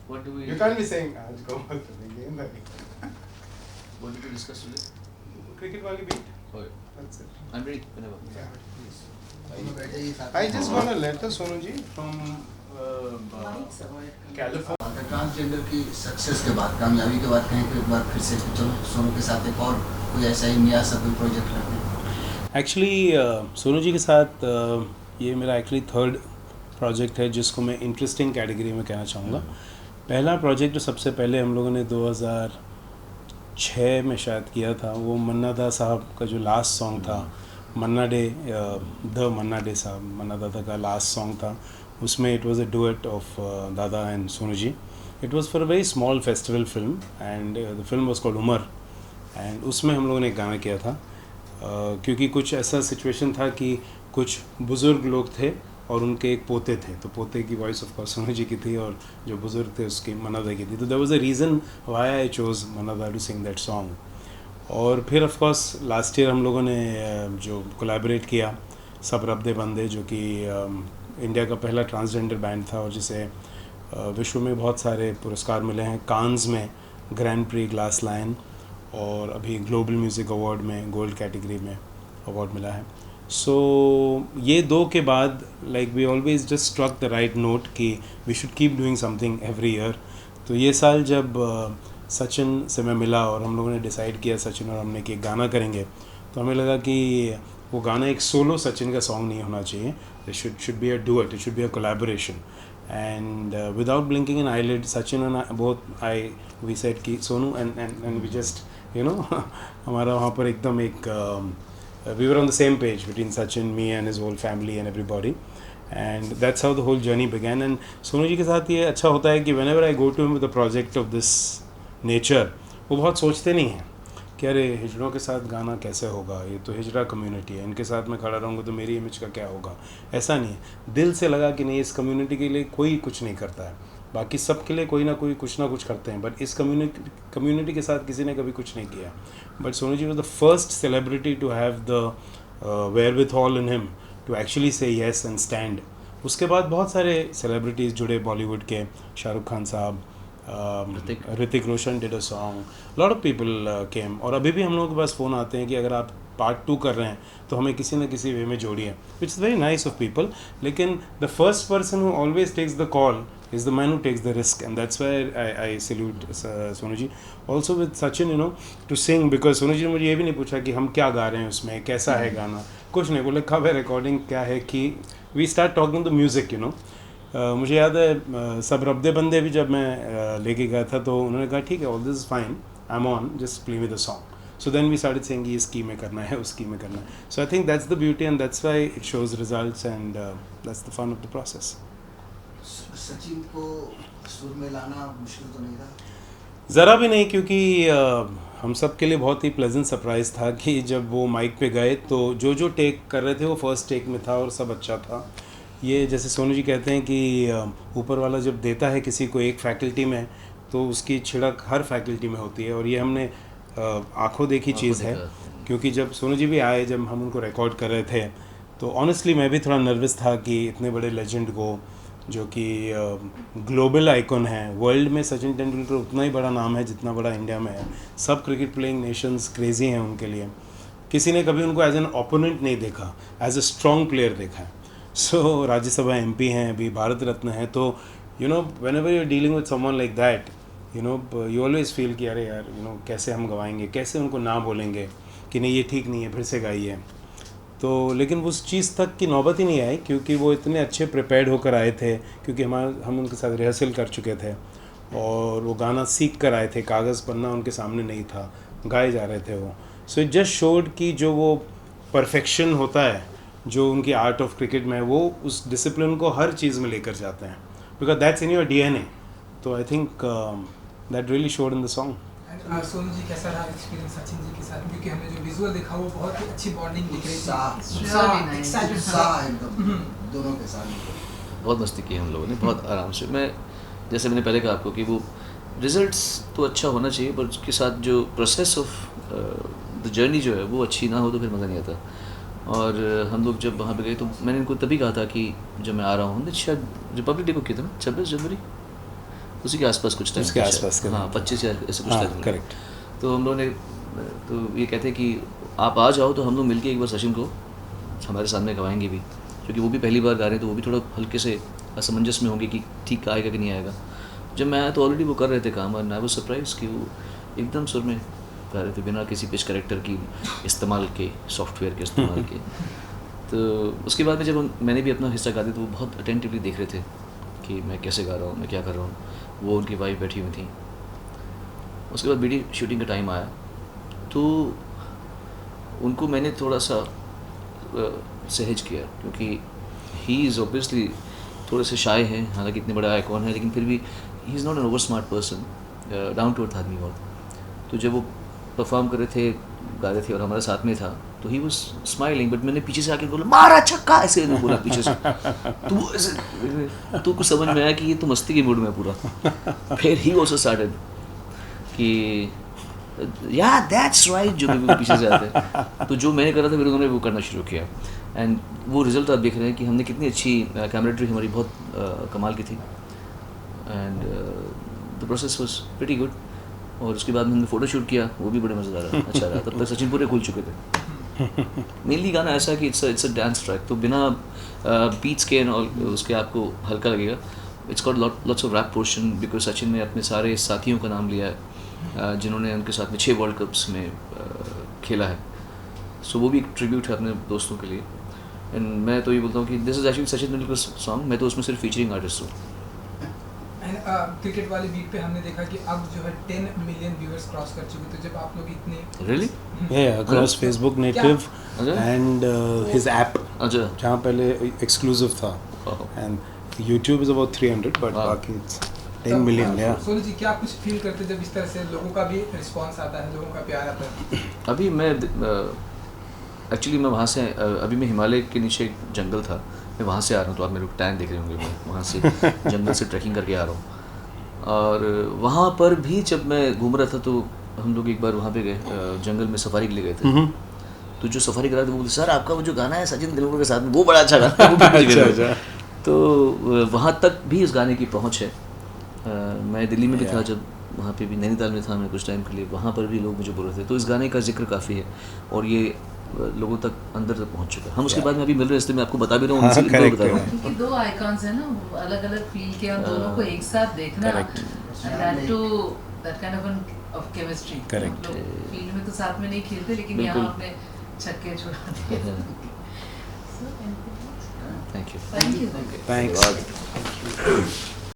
What do we? You can't be saying आज को मत करेंगे नहीं. What did we discuss today? Cricket वाली beat. Oh, That's it. I'm ready whenever. Yeah. Please. I just got a letter, Sonu ji, from California. Transgender की success के बाद, कामयाबी के बाद कहीं एक बार फिर से चलो सोनू के साथ एक और कोई ऐसा ही नया सा कोई प्रोजेक्ट रखते हैं. एक्चुअली सोनू जी के साथ ये मेरा एक्चुअली थर्ड प्रोजेक्ट है जिसको मैं इंटरेस्टिंग कैटेगरी में कहना चाहूँगा. पहला प्रोजेक्ट जो सबसे पहले हम लोगों ने 2006 में शायद किया था, वो मन्ना दा साहब का जो लास्ट सॉन्ग था, मन्ना डे, द मन्ना डे साहब, मन्ना दादा का लास्ट सॉन्ग था. उसमें it was a duet of दादा and Sonu ji. It was for a very small festival film and the film was called Umar. And उसमें हम लोगों ने एक गाना किया था क्योंकि कुछ ऐसा सिचुएशन था कि कुछ बुज़ुर्ग लोग थे और उनके एक पोते थे, तो पोते की voice of course Sonu ji की थी और जो बुज़ुर्ग थे उसकी मन्ना दा की थी. तो there was a reason why I chose Manna दा टू सिंग दैट सॉन्ग. और फिर ऑफ कोर्स लास्ट ईयर हम लोगों ने जो कोलैबोरेट किया सब रब दे बंदे, जो कि इंडिया का पहला ट्रांसजेंडर बैंड था और जिसे विश्व में बहुत सारे पुरस्कार मिले हैं. कान्स में ग्रैंड प्री ग्लास लायन और अभी ग्लोबल म्यूज़िक अवार्ड में गोल्ड कैटेगरी में अवार्ड मिला है. सो ये दो के बाद like we always just struck the right note कि we should keep doing something every year. तो ये साल जब सचिन से मैं मिला और हम लोगों ने डिसाइड किया, सचिन और हमने, कि गाना करेंगे, तो हमें लगा कि वो गाना एक सोलो सचिन का सॉन्ग नहीं होना चाहिए. It should be a duet, it should be a collaboration. And without blinking an eyelid, Sachin and both we said कि Sonu and we just you know हमारा वहाँ पर एकदम एक we were on the same page between Sachin, me and his whole family and everybody, and that's how the whole journey began. And Sonu ji के साथ ये अच्छा होता है कि whenever I go to him with a project of this nature, वो बहुत सोचते नहीं हैं कि अरे हिजड़ों के साथ गाना कैसे होगा, ये तो हिजड़ा कम्युनिटी है, इनके साथ मैं खड़ा रहूँगा तो मेरी इमेज का क्या होगा. ऐसा नहीं है. दिल से लगा कि नहीं, इस कम्युनिटी के लिए कोई कुछ नहीं करता है, बाकी सब के लिए कोई ना कुछ करते हैं, बट इस कम्युनिटी के साथ किसी ने कभी कुछ नहीं किया. But Sonu ji was the first celebrity to have the wherewithal in him to actually say yes and stand. उसके बाद बहुत सारे सेलिब्रिटीज़ जुड़े बॉलीवुड के, शाहरुख खान साहब, Hrithik Roshan did a song, lot of people came. और अभी भी हम लोगों के पास फ़ोन आते हैं कि अगर आप पार्ट 2 कर रहे हैं तो हमें किसी न किसी वे में जोड़िए, which is very nice of people. लेकिन the first person who always takes the call is the man who takes the risk, and that's why I salute Sonu ji. Also with Sachin, you know, to sing, because Sonu ji ने मुझे ये भी नहीं पूछा कि हम क्या गा रहे हैं उसमें, कैसा है गाना, कुछ नहीं बोले, कब है रिकॉर्डिंग, क्या है, कि we start talking the music, you know. मुझे याद है सब रब दे बंदे भी जब मैं लेके गया था तो उन्होंने कहा ठीक है, all this is fine, I'm on, just play me the song. So then we started saying इस की में करना है, उस की में करना है. So I think that's the beauty, and that's why it shows results, and that's the fun of the process. Sachin को सुर में लाना मुश्किल तो नहीं था? ज़रा भी नहीं, क्योंकि हम सब के लिए बहुत ही प्लेजेंट सरप्राइज़ था कि जब वो माइक पे गए तो जो टेक कर रहे थे वो फर्स्ट टेक में था और सब अच्छा था. ये जैसे सोनू जी कहते हैं कि ऊपर वाला जब देता है किसी को एक फैकल्टी में तो उसकी छिड़क हर फैकल्टी में होती है, और ये हमने आंखों देखी चीज़ है. क्योंकि जब सोनू जी भी आए, जब हम उनको रिकॉर्ड कर रहे थे, तो ऑनेस्टली मैं भी थोड़ा नर्वस था कि इतने बड़े लेजेंड को, जो कि ग्लोबल आइकॉन है, वर्ल्ड में सचिन तेंदुलकर उतना ही बड़ा नाम है जितना बड़ा इंडिया में है. सब क्रिकेट प्लेइंग नेशंस क्रेज़ी हैं उनके लिए. किसी ने कभी उनको एज एन ओपोनेंट नहीं देखा, एज अ स्ट्रॉन्ग प्लेयर देखा है. सो राज्यसभा MP हैं, अभी भारत रत्न है. तो you know whenever you are dealing with someone like that, you know you always feel कि अरे यार, यू नो कैसे हम गवाएंगे, कैसे उनको ना बोलेंगे कि नहीं ये ठीक नहीं है, फिर से गाइए. तो लेकिन उस चीज़ तक की नौबत ही नहीं आई, क्योंकि वो इतने अच्छे प्रिपेयर्ड होकर आए थे, क्योंकि हम उनके साथ रिहर्सल कर चुके थे और वो गाना सीख कर आए थे. कागज़ पन्ना उनके सामने नहीं था, गाए जा रहे थे वो. सो इट जस्ट शोड कि जो वो परफेक्शन होता है जो उनकी आर्ट ऑफ क्रिकेट में है, वो उस डिसिप्लिन को हर चीज़ में लेकर जाते हैं, because that's in your DNA. तो I think that really showed in the song. Sonu ji कैसा रहा एक्सपीरियंस सचिन जी के साथ, क्योंकि हमने जो विजुअल देखा वो बहुत ही अच्छी बॉन्डिंग दिख रही थी, एकदम दोनों के साथ बहुत मस्ती की हम लोगों ने, बहुत आराम से. मैं जैसे मैंने पहले कहा आपको कि वो रिजल्ट्स तो अच्छा होना चाहिए, पर उसके साथ जो प्रोसेस ऑफ द जर्नी जो है वो अच्छी ना हो तो फिर मज़ा नहीं आता. और हम लोग जब वहाँ पे गए तो मैंने इनको तभी कहा था कि जब मैं आ रहा हूँ, हमने शायद रिपब्लिक डे को किया था ना, 26 जनवरी उसी के आसपास कुछ टाइम, उसके आसपास हाँ 25 या ऐसे कुछ टाइम। करेक्ट। तो हम लोगों ने तो ये कहते कि आप आ जाओ तो हम लोग मिलके एक बार सचिन को हमारे सामने गवाएंगे भी, क्योंकि वो भी पहली बार गा रहे हैं तो वो भी थोड़ा हल्के से असमंजस में होंगे कि ठीक आएगा कि नहीं आएगा। जब मैं आया तो ऑलरेडी वो कर रहे थे काम, और आई वाज सरप्राइज कि वो एकदम सुर में गा रहे थे बिना किसी पिच करेक्टर की इस्तेमाल के, सॉफ्टवेयर के इस्तेमाल के। तो उसके बाद में जब मैंने भी अपना हिस्सा गा दिया तो वो बहुत अटेंटिवली देख रहे थे कि मैं कैसे गा रहा हूँ, मैं क्या कर रहा हूँ। वो उनकी वाइफ बैठी हुई थी। उसके बाद वीडियो शूटिंग का टाइम आया तो उनको मैंने थोड़ा सा सहज किया, क्योंकि ही इज़ ऑब्वियसली थोड़े से शाय हैं, हालांकि इतने बड़ा आइकॉन है, लेकिन फिर भी he is not an over smart person, down to earth आदमी बहुत। तो जब वो परफॉर्म कर रहे थे, गा रहे थे और हमारे साथ में था, तो ही वाज स्माइलिंग, बट मैंने पीछे से आके बोला मारा छक्का, ऐसे बोला पीछे से। तो वो ऐसे तो कुछ समझ में आया कि ये तो मस्ती के मूड में पूरा। फिर ही ऑल्सो स्टार्टेड कि या दैट्स राइट, जो भी पीछे से आते हैं। तो जो मैंने करा था फिर उन्होंने वो करना शुरू किया, एंड वो रिजल्ट आप देख रहे हैं कि हमने कितनी अच्छी कैमरेट्री हमारी बहुत कमाल की थी, and the process was pretty good. और उसके बाद हमने फ़ोटो शूट किया, वो भी बड़े मज़ेदार रहा, अच्छा रहा। तब तक सचिन पूरे खुल चुके थे। मेनली गाना ऐसा कि इट्स अ डांस ट्रैक, तो बिना बीट्स के और उसके आपको हल्का लगेगा। It's got lots of rap portion, because Sachin ने अपने सारे साथियों का नाम लिया है जिन्होंने उनके साथ में 6 वर्ल्ड कप्स में खेला है। सो वो भी एक ट्रिब्यूट है अपने दोस्तों के लिए। एंड मैं तो ये बोलता हूँ कि this is actually Sachin Tendulkar song, मैं तो उसमें सिर्फ फीचरिंग आर्टिस्ट हूँ। एंड क्रिकेट वाले बीट पे हमने देखा कि अब जो है 10 मिलियन व्यूअर्स क्रॉस कर चुके, तो जब आप लोग इतने रियली अक्रॉस फेसबुक नेटिव अच्छा। एंड हिज ऐप, अच्छा जहाँ पहले एक्सक्लूसिव था, and YouTube is about 300, but बाकी इट्स 10 मिलियन। या सोनू जी, क्या कुछ फील करते जब इस तरह से लोगों का भी रिस्पांस आता है, लोगों का प्यार आता है? अभी मैं एक्चुअली मैं वहाँ से अभी मैं हिमालय के नीचे एक जंगल था, मैं वहाँ से आ रहा हूँ, तो आप मेरे को टैन देख रहे होंगे, मैं वहाँ से जंगल से ट्रैकिंग करके आ रहा हूँ। और वहाँ पर भी जब मैं घूम रहा था तो हम लोग एक बार वहाँ पे गए, जंगल में सफारी के लिए गए थे। तो जो सफारी करा था वो बोलते सर आपका वो जो गाना है सचिन तेंदुलकर के साथ में, वो बड़ा अच्छा गाना है, वो भी मुझे अच्छा। तो वहाँ तक भी इस गाने की पहुँच है। मैं दिल्ली में भी था, जब वहाँ पे भी नैनीताल में था मैं कुछ टाइम के लिए, वहाँ पर भी लोग मुझे बोल रहे थे। तो इस गाने का जिक्र काफ़ी है और ये लोगों तक अंदर तक पहुँच चुका है। हम उसके बाद में अभी मिल रहे हैं, इसलिए मैं आपको बता भी रहा हूँ, उनसे भी बता रहा हूँ। क्योंकि 2 आइकॉन्स हैं ना, अलग अलग फील्ड के, और दोनों को एक साथ देखना, that kind of chemistry. Field में तो साथ में नहीं खेलते, लेकिन यहाँ अपने छक्के छुड़ाते हैं। Thank you. Thank you. Thanks.